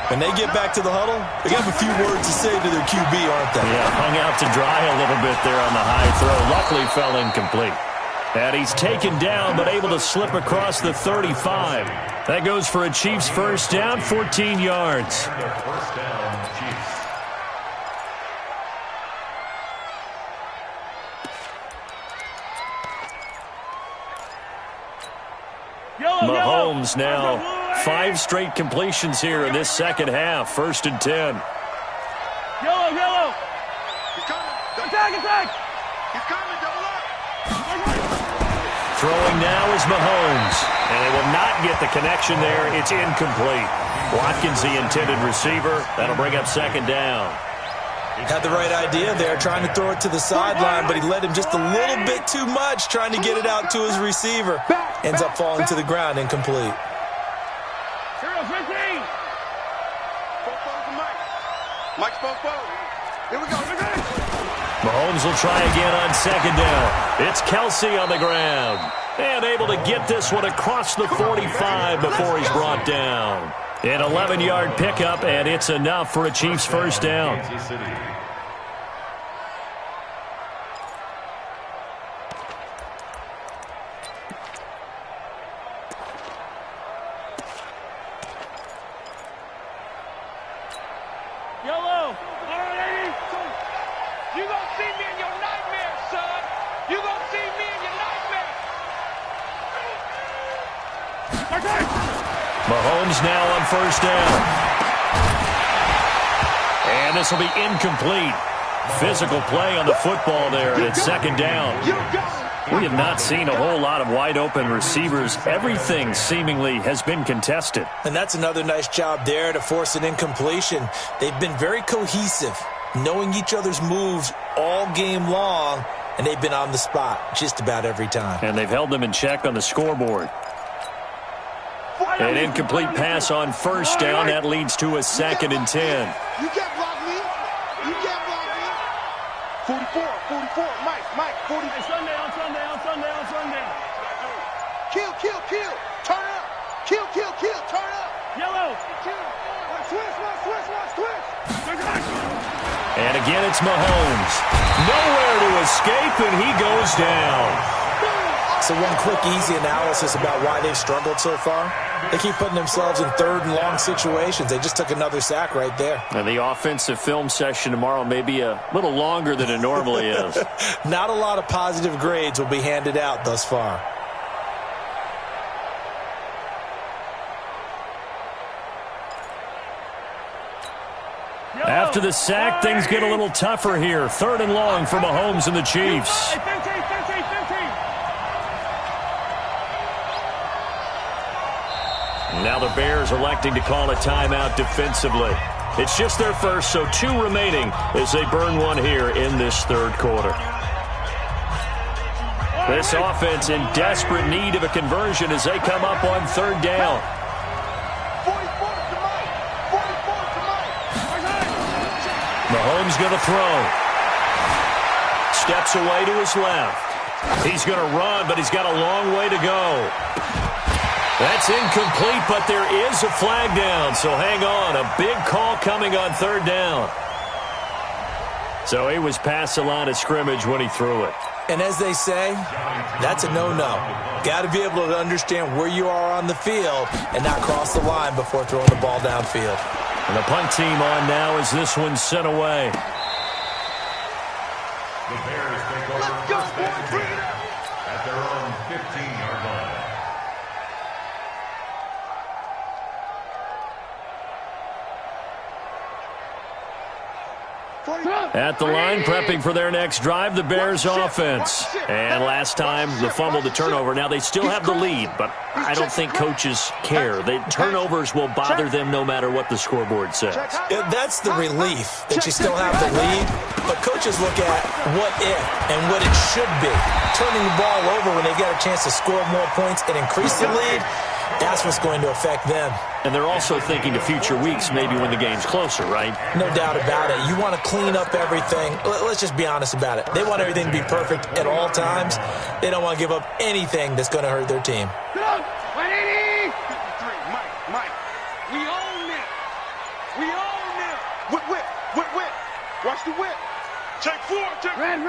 S3: When they get back to the huddle, they got a few words to say to their QB, aren't they?
S2: Yeah, hung out to dry a little bit there on the high throw. Luckily fell incomplete. And he's taken down, but able to slip across the 35. That goes for a Chiefs first down, 14 yards.
S5: First down, Chiefs.
S2: Mahomes now 5 straight completions here in this second half. 1st and 10.
S6: Yellow, yellow.
S4: He's coming.
S6: Attack, attack.
S4: He's coming. Double up.
S2: Throwing now is Mahomes. And they will not get the connection there. It's incomplete. Watkins, the intended receiver. That'll bring up 2nd down.
S3: Had the right idea there, trying to throw it to the sideline, but he led him just a little bit too much, trying to get it out to his receiver. Ends up falling to the ground, incomplete.
S6: 0-15.
S4: Mike's Fofo. Here we go.
S2: Mahomes will try again on 2nd down. It's Kelsey on the ground. And able to get this one across the 45 before he's brought down. An 11-yard pickup, and it's enough for a Chiefs first down.
S5: Kansas City.
S6: Yellow. All right, 80. You gonna see me in your nightmare, son. You gonna see me in your nightmare. Attack.
S2: Mahomes now on 1st down. And this will be incomplete. Physical play on the football there, and it's 2nd down. We have not seen a whole lot of wide-open receivers. Everything seemingly has been contested.
S3: And that's another nice job there to force an incompletion. They've been very cohesive, knowing each other's moves all game long, and they've been on the spot just about every time.
S2: And they've held them in check on the scoreboard. An incomplete pass on 1st down. That leads to a 2nd and 10.
S7: You can't block me. You can't block me. 44. Mike, 40.
S6: On Sunday.
S7: Kill. Turn up. Kill. Turn up.
S6: Yellow.
S7: Switch.
S2: And again, it's Mahomes. Nowhere to escape, and he goes down.
S3: So one quick, easy analysis about why they've struggled so far. They keep putting themselves in 3rd and long situations. They just took another sack right there.
S2: And the offensive film session tomorrow may be a little longer than it normally is.
S3: Not a lot of positive grades will be handed out thus far.
S2: After the sack, things get a little tougher here. 3rd and long for Mahomes and the Chiefs.
S6: 15.
S2: Now the Bears electing to call a timeout defensively. It's just their first, so 2 remaining as they burn one here in this 3rd quarter. This offense in desperate need of a conversion as they come up on 3rd down.
S7: 44 to Mike.
S2: Mahomes going to throw. Steps away to his left. He's going to run, but he's got a long way to go. That's incomplete, but there is a flag down, so hang on. A big call coming on 3rd down. So he was past the line of scrimmage when he threw it.
S3: And as they say, that's a no-no. Got to be able to understand where you are on the field and not cross the line before throwing the ball downfield.
S2: And the punt team on now as this one's sent away.
S5: The Bears take over first and 10 at their own 15-yard line.
S2: At the line, prepping for their next drive, the Bears offense. And last time, the fumble, the turnover. Now, they still have the lead, but I don't think coaches care. The turnovers will bother them no matter what the scoreboard says.
S3: That's the relief, that you still have the lead. But coaches look at what if and what it should be. Turning the ball over when they get a chance to score more points and increase the lead, that's what's going to affect them.
S2: And they're also thinking to future weeks, maybe when the game's closer, right?
S3: No doubt about it. You want to clean up everything. Let's just be honest about it. They want everything to be perfect at all times. They don't want to give up anything that's going to hurt their team.
S6: 180!
S7: Mike, we own it. the whip. Check 4. Check.
S6: Ran,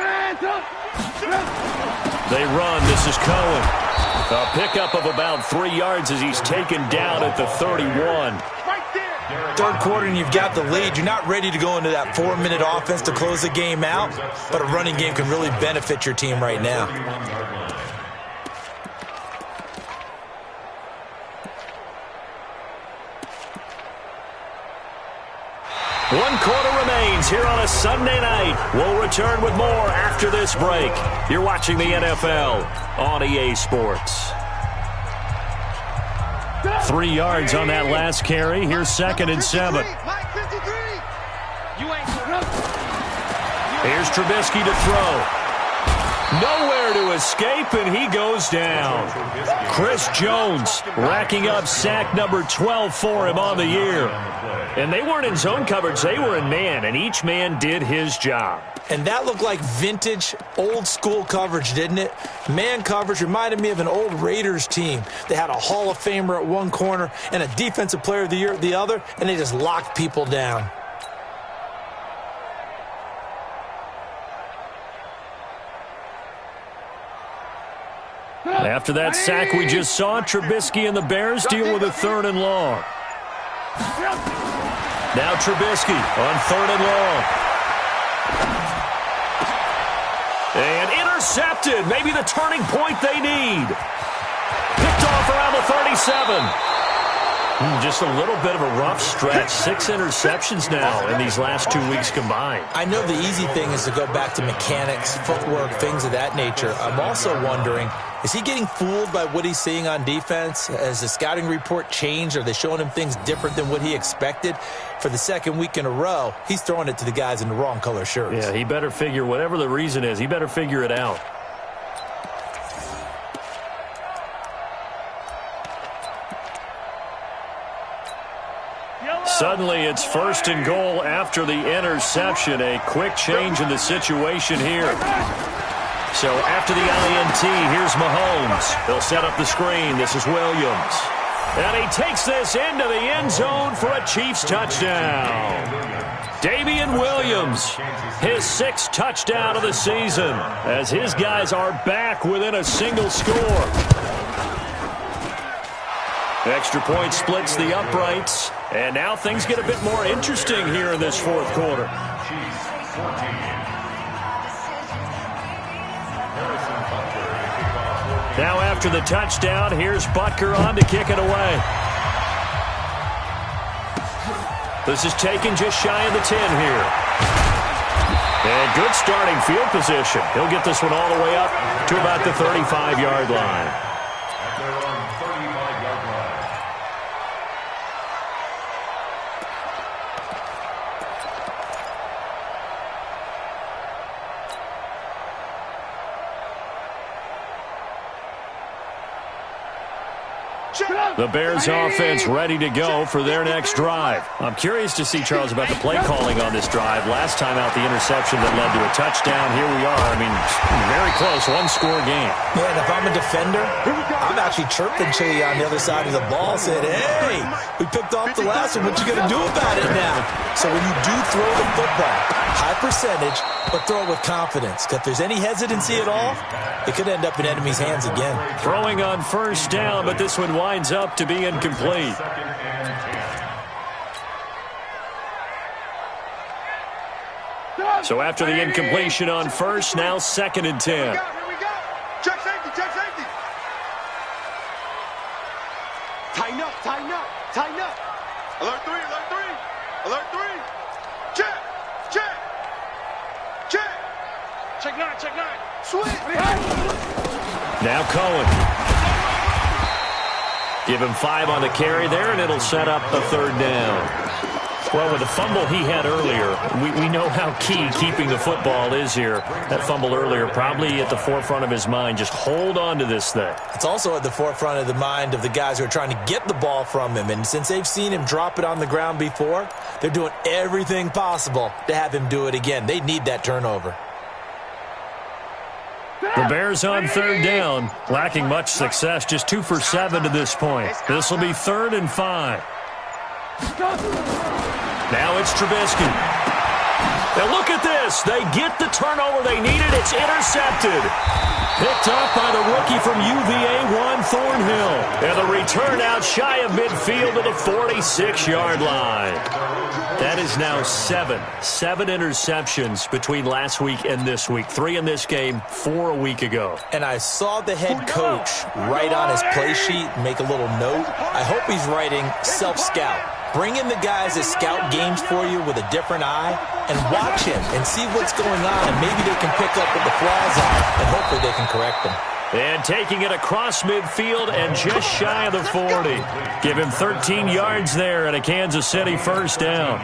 S2: They run. This is Cohen. A pickup of about 3 yards as he's taken down at the 31.
S7: Right there.
S3: Third quarter and you've got the lead. You're not ready to go into that 4-minute offense to close the game out, but a running game can really benefit your team right now.
S5: 31-yard line.
S2: One quarter remains here on a Sunday night. We'll return with more after this break. You're watching the NFL on EA Sports. 3 yards on that last carry. Here's 2nd and 7.
S7: Mike 53.
S6: You ain't
S2: Here's Trubisky to throw. Nowhere to escape, and he goes down. Chris Jones racking up sack number 12 for him on the year. And they weren't in zone coverage. They were in man, and each man did his job.
S3: And that looked like vintage, old-school coverage, didn't it? Man coverage reminded me of an old Raiders team. They had a Hall of Famer at one corner and a Defensive Player of the Year at the other, and they just locked people down.
S2: After that sack we just saw, Trubisky and the Bears deal with a 3rd and long. Now Trubisky on 3rd and long. And intercepted. Maybe the turning point they need. Picked off around the 37. Just a little bit of a rough stretch. 6 interceptions now in these last 2 weeks combined.
S3: I know the easy thing is to go back to mechanics, footwork, things of that nature. I'm also wondering, is he getting fooled by what he's seeing on defense? Has the scouting report changed? Are they showing him things different than what he expected? For the 2nd week in a row, he's throwing it to the guys in the wrong color shirts.
S2: Yeah, he better figure, whatever the reason is, he better figure it out. Suddenly, it's 1st and goal after the interception. A quick change in the situation here. So after the INT, here's Mahomes. They'll set up the screen. This is Williams. And he takes this into the end zone for a Chiefs touchdown. Damian Williams, his 6th touchdown of the season, as his guys are back within a single score. Extra point splits the uprights, and now things get a bit more interesting here in this 4th quarter. Now after the touchdown, here's Butker on to kick it away. This is taken just shy of the 10 here. And good starting field position. He'll get this one all the way up to about the 35-yard line.
S5: At their own 35-yard line.
S2: The Bears offense ready to go for their next drive. I'm curious to see, Charles, about the play calling on this drive. Last time out, the interception that led to a touchdown. Here we are. I mean, very close, one-score game.
S3: Yeah, and if I'm a defender, I'm actually chirping Chili on the other side of the ball, saying, hey, we picked off the last one. What you going to do about it now? So when you do throw the football, high percentage, but throw it with confidence. If there's any hesitancy at all, it could end up in enemy's hands again.
S2: Throwing on 1st down, but this one winds up to be incomplete.
S5: 2nd and 10.
S2: So after the incompletion on 1st, now 2nd and 10.
S7: Here we go. Check safety, check safety. Tighten up, tighten up, tighten up. Alert 3, alert 3, alert 3. Check, check, check. Check 9, check 9. Switch.
S2: Now Cohen. Give him 5 on the carry there, and it'll set up the 3rd down. Well, with the fumble he had earlier, we know how key keeping the football is here. That fumble earlier probably at the forefront of his mind. Just hold on to this thing.
S3: It's also at the forefront of the mind of the guys who are trying to get the ball from him. And since they've seen him drop it on the ground before, they're doing everything possible to have him do it again. They need that turnover.
S2: The Bears on 3rd down, lacking much success, just 2 for 7 to this point. This will be 3rd and 5. Now it's Trubisky. And look at this. They get the turnover they needed. It's intercepted. Picked up by the rookie from UVA, Juan Thornhill. And the return out shy of midfield to the 46-yard line. That is now seven interceptions between last week and this week. 3 in this game, 4 a week ago.
S3: And I saw the head coach write on his play sheet, make a little note. I hope he's writing self-scout. Bring in the guys that scout games for you with a different eye and watch him and see what's going on. And maybe they can pick up what the flaws are, and hopefully they can correct them.
S2: And taking it across midfield and just shy of the 40. Give him 13 yards there and a Kansas City first down.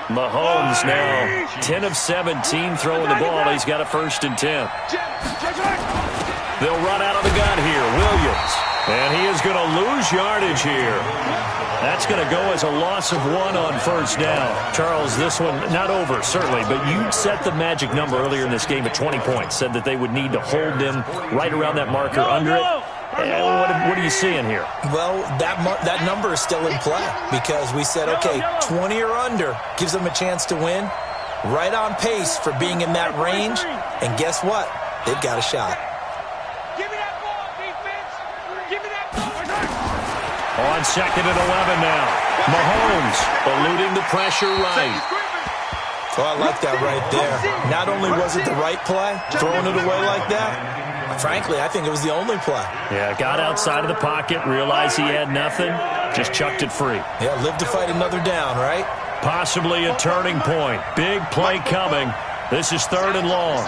S2: Mahomes now 10 of 17 throwing the ball. He's got a 1st and 10. They'll run out of the gun here. Williams. And he is going to lose yardage here. That's going to go as a loss of 1 on 1st down. Charles, this one not over, certainly, but you set the magic number earlier in this game at 20 points, said that they would need to hold them right around that marker under it. What are you seeing here?
S3: Well, that number is still in play because we said, okay, 20 or under gives them a chance to win. Right on pace for being in that range. And guess what? They've got a shot.
S2: On 2nd and 11 now. Mahomes eluding the pressure right.
S3: Oh, I like that right there. Not only was it the right play, throwing it away like that, frankly, I think it was the only play.
S2: Yeah, got outside of the pocket, realized he had nothing, just chucked it free.
S3: Yeah, live to fight another down, right?
S2: Possibly a turning point. Big play coming. This is 3rd and long.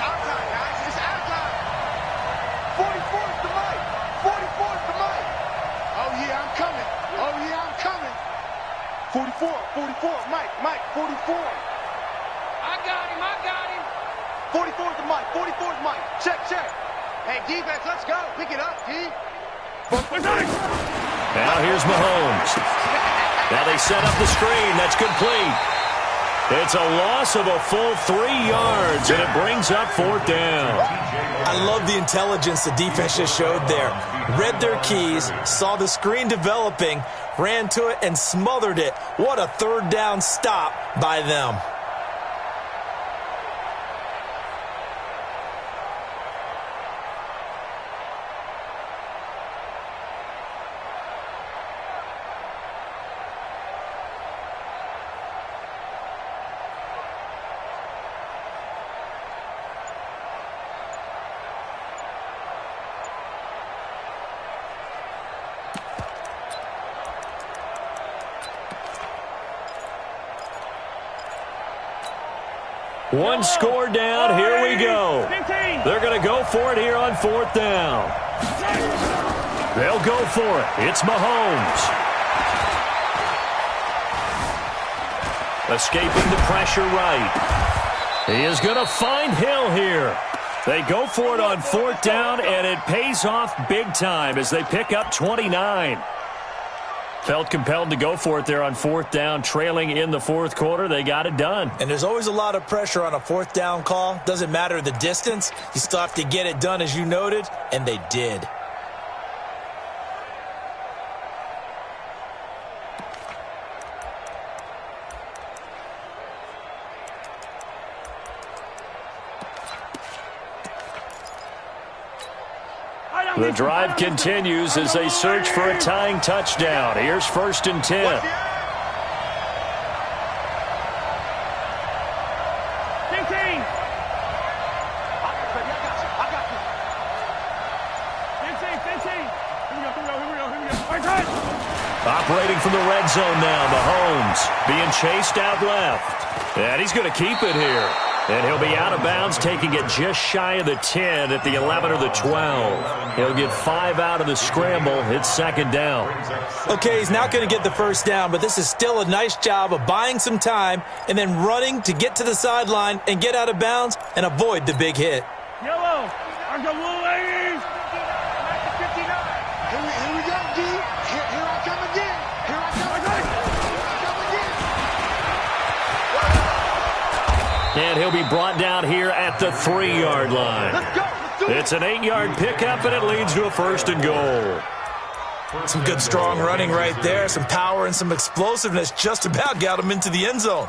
S7: 44, Mike, 44.
S6: I got him.
S7: 44 to Mike, 44 to Mike. Check. Hey, defense, let's go. Pick it up, D.
S2: Now here's Mahomes. Now they set up the screen. That's complete. It's a loss of a full 3 yards, and it brings up 4th down.
S3: I love the intelligence the defense just showed there. Read their keys, saw the screen developing, ran to it, and smothered it. What a 3rd down stop by them.
S2: One score down. Here we go. They're going to go for it here on 4th down. They'll go for it. It's Mahomes. Escaping the pressure right. He is going to find Hill here. They go for it on 4th down, and it pays off big time as they pick up 29. Felt compelled to go for it there on 4th down, trailing in the 4th quarter. They got it done.
S3: And there's always a lot of pressure on a 4th down call. Doesn't matter the distance. You still have to get it done, as you noted, and they did.
S2: The drive continues as they search for a tying touchdown. Here's 1st and 10.
S6: 15.
S2: Operating from the red zone now, Mahomes being chased out left. And he's going to keep it here. And he'll be out of bounds, taking it just shy of the 10 at the 11 or the 12. He'll get 5 out of the scramble. It's 2nd down.
S3: Okay, he's not going to get the 1st down, but this is still a nice job of buying some time and then running to get to the sideline and get out of bounds and avoid the big hit.
S6: Yellow. I'm the blue ladies. 59.
S7: Here we go, D. Here I come again. Here I come again.
S2: And he'll be brought down here at the 3-yard line.
S7: Let's go. Let's do it.
S2: It's an 8-yard pickup, and it leads to a 1st and goal.
S3: Some good strong running right there. Some power and some explosiveness just about got him into the end zone.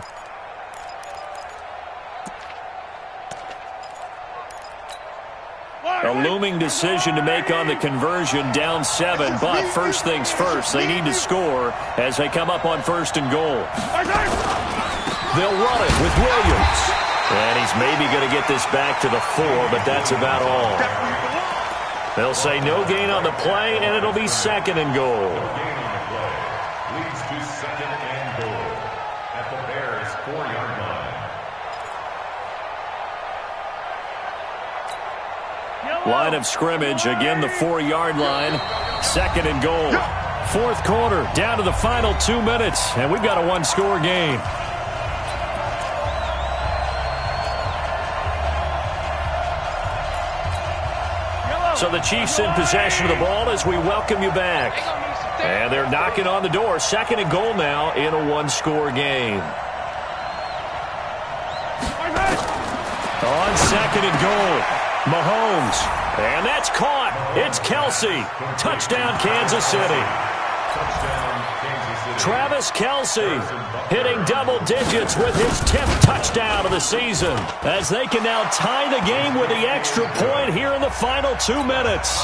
S2: looming decision to make on the conversion, down 7. But first things first, they need to score as they come up on 1st and goal. They'll run it with Williams. And he's maybe going to get this back to the 4, but that's about all. They'll say no gain on the play, and it'll be 2nd and goal.
S5: Leads to 2nd and goal at the Bears' 4-yard line.
S2: Line of scrimmage, again the 4-yard line. 2nd and goal. 4th quarter, down to the final 2 minutes, and we've got a 1-score game. So the Chiefs in possession of the ball as we welcome you back. And they're knocking on the door. 2nd and goal now in a 1-score game. On 2nd and goal, Mahomes. And that's caught. It's Kelce. Touchdown, Kansas City. Travis Kelce hitting double digits with his 10th touchdown of the season as they can now tie the game with the extra point here in the final 2 minutes.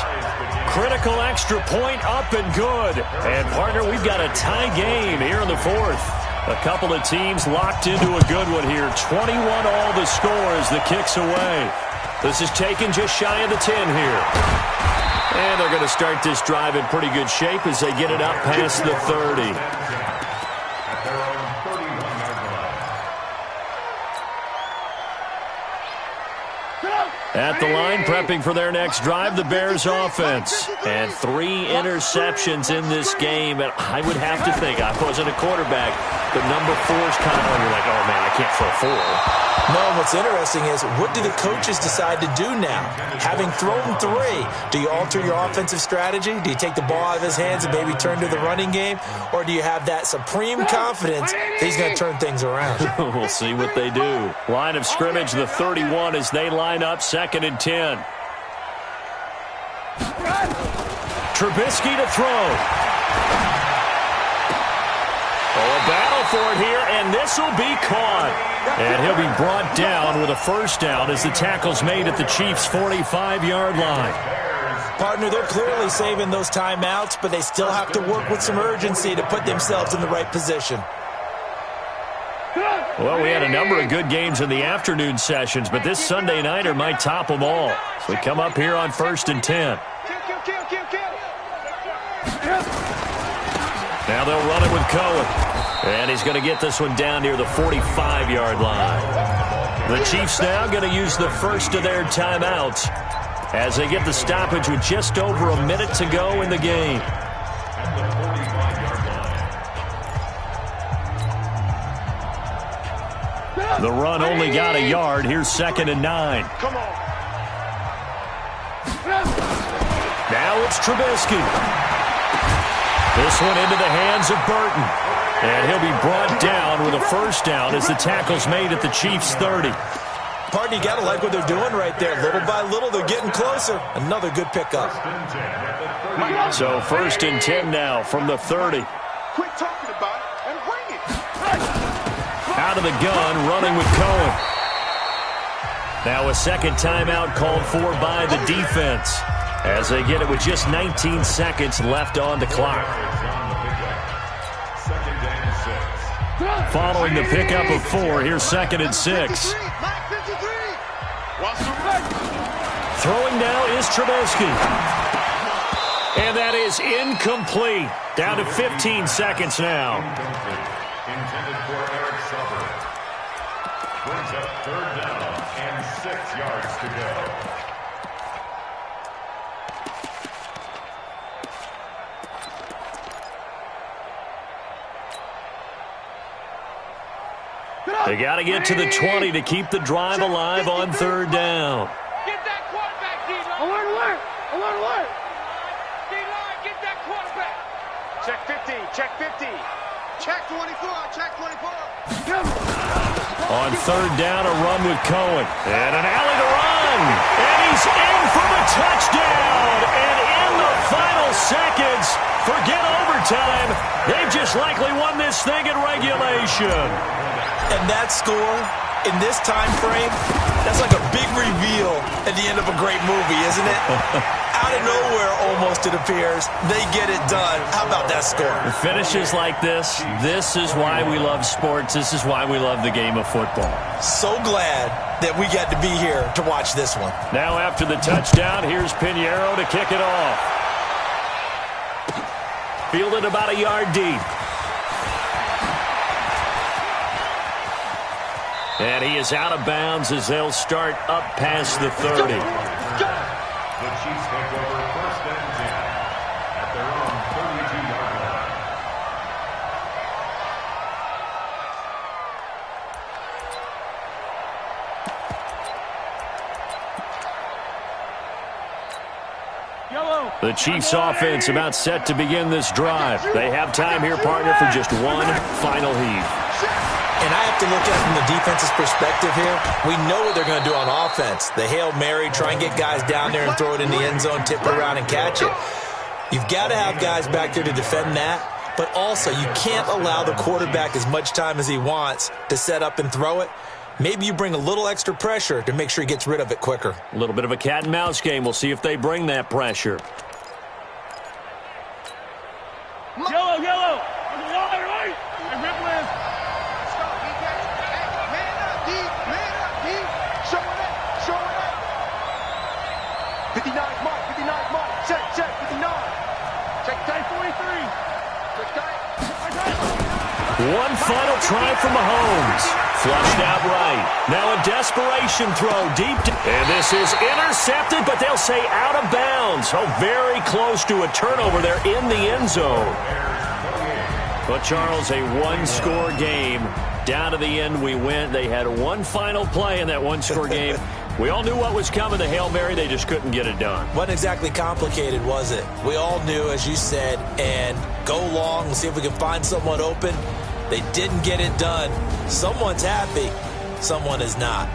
S2: Critical extra point up and good. And, partner, we've got a tie game here in the 4th. A couple of teams locked into a good one here. 21 all the score as the kick's away. This is taken just shy of the 10 here. And they're going to start this drive in pretty good shape as they get it up past the 30. At the line, prepping for their next drive, the Bears offense. And 3 interceptions in this game. And I would have to think, I wasn't a quarterback, but number 4 is kind of, you're like, oh, man, I can't throw 4.
S3: No, what's interesting is, what do the coaches decide to do now? Having thrown 3, do you alter your offensive strategy? Do you take the ball out of his hands and maybe turn to the running game? Or do you have that supreme confidence that he's going to turn things around?
S2: We'll see what they do. Line of scrimmage, the 31 as they line up 2nd and 10. Trubisky to throw. Oh, a battle for it here, and this will be caught. And he'll be brought down with a 1st down as the tackle's made at the Chiefs' 45-yard line.
S3: Partner, they're clearly saving those timeouts, but they still have to work with some urgency to put themselves in the right position.
S2: Well, we had a number of good games in the afternoon sessions, but this Sunday nighter might top them all. So we come up here on 1st and 10. Now they'll run it with Cohen. And he's going to get this one down near the 45-yard line. The Chiefs now going to use the first of their timeouts as they get the stoppage with just over a minute to go in the game. The run only got a yard. Here's 2nd and 9.
S7: Come on.
S2: Now it's Trubisky. This one into the hands of Burton. And he'll be brought down with a 1st down as the tackle's made at the Chiefs' 30.
S3: Partner, you got to like what they're doing right there. Little by little, they're getting closer. Another good pickup.
S2: So 1st and 10 now from the 30.
S4: Quit talking about it and bring it.
S2: Out of the gun, running with Cohen. Now a 2nd timeout called for by the defense as they get it with just 19 seconds left on the clock. Following the pickup of 4, here's 2nd and 6. Throwing now is Trubisky. And that is incomplete. Down to 15 seconds now.
S5: Intended for Eric Silver. Brings up 3rd down and 6 yards to go.
S2: They got to get to the 20 to keep the drive alive on 3rd down.
S6: Get that quarterback, D-line.
S7: Alert.
S6: D-line, get that quarterback.
S7: Check 50. Check 50.
S4: Check 24. Check 24.
S2: On 3rd down, a run with Cohen. And an alley to run. And he's in for the touchdown. And in the final seconds, forget overtime. They've just likely won this thing in regulation.
S3: And that score in this time frame, that's like a big reveal at the end of a great movie, isn't it? Out of nowhere, almost, it appears, they get it done. How about that score?
S2: Finishes like this is why we love sports. This is why we love the game of football.
S3: So glad that we got to be here to watch this one.
S2: Now after the touchdown, here's Pinheiro to kick it off. Fielded about a yard deep. And he is out of bounds as they'll start up past the 30.
S5: The Chiefs take over 1st and 10 at their own 32-yard line.
S2: The Chiefs offense about set to begin this drive. They have time here, partner, for just one final heave.
S3: And I have to look at it from the defense's perspective here. We know what they're going to do on offense. The Hail Mary, try and get guys down there and throw it in the end zone, tip it around and catch it. You've got to have guys back there to defend that, but also you can't allow the quarterback as much time as he wants to set up and throw it. Maybe you bring a little extra pressure to make sure he gets rid of it quicker.
S2: A little bit of a cat and mouse game. We'll see if they bring that pressure.
S6: Yellow, yellow. Right. Hey, rip list.
S7: Man up, D. Show it up. 59's Mike. Check, 59.
S6: Check tight 43.
S7: Check tight.
S2: One final try from Mahomes. Flushed out right. Now a desperation throw deep. And this is intercepted, but they'll say out of bounds. Oh, very close to a turnover there in the end zone. But, Charles, a one-score game. Down to the end we went. They had one final play in that one-score game. We all knew what was coming, the Hail Mary. They just couldn't get it done.
S3: Wasn't exactly complicated, was it? We all knew, as you said, and go long and see if we can find someone open. They didn't get it done. Someone's happy. Someone is not.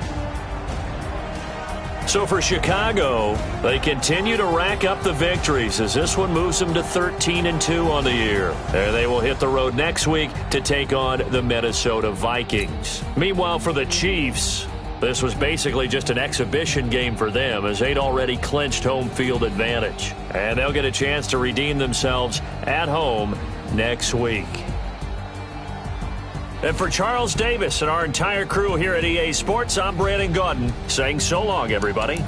S2: So for Chicago, they continue to rack up the victories as this one moves them to 13-2 on the year. And they will hit the road next week to take on the Minnesota Vikings. Meanwhile, for the Chiefs, this was basically just an exhibition game for them as they'd already clinched home field advantage. And they'll get a chance to redeem themselves at home next week. And for Charles Davis and our entire crew here at EA Sports, I'm Brandon Gaudin saying so long, everybody.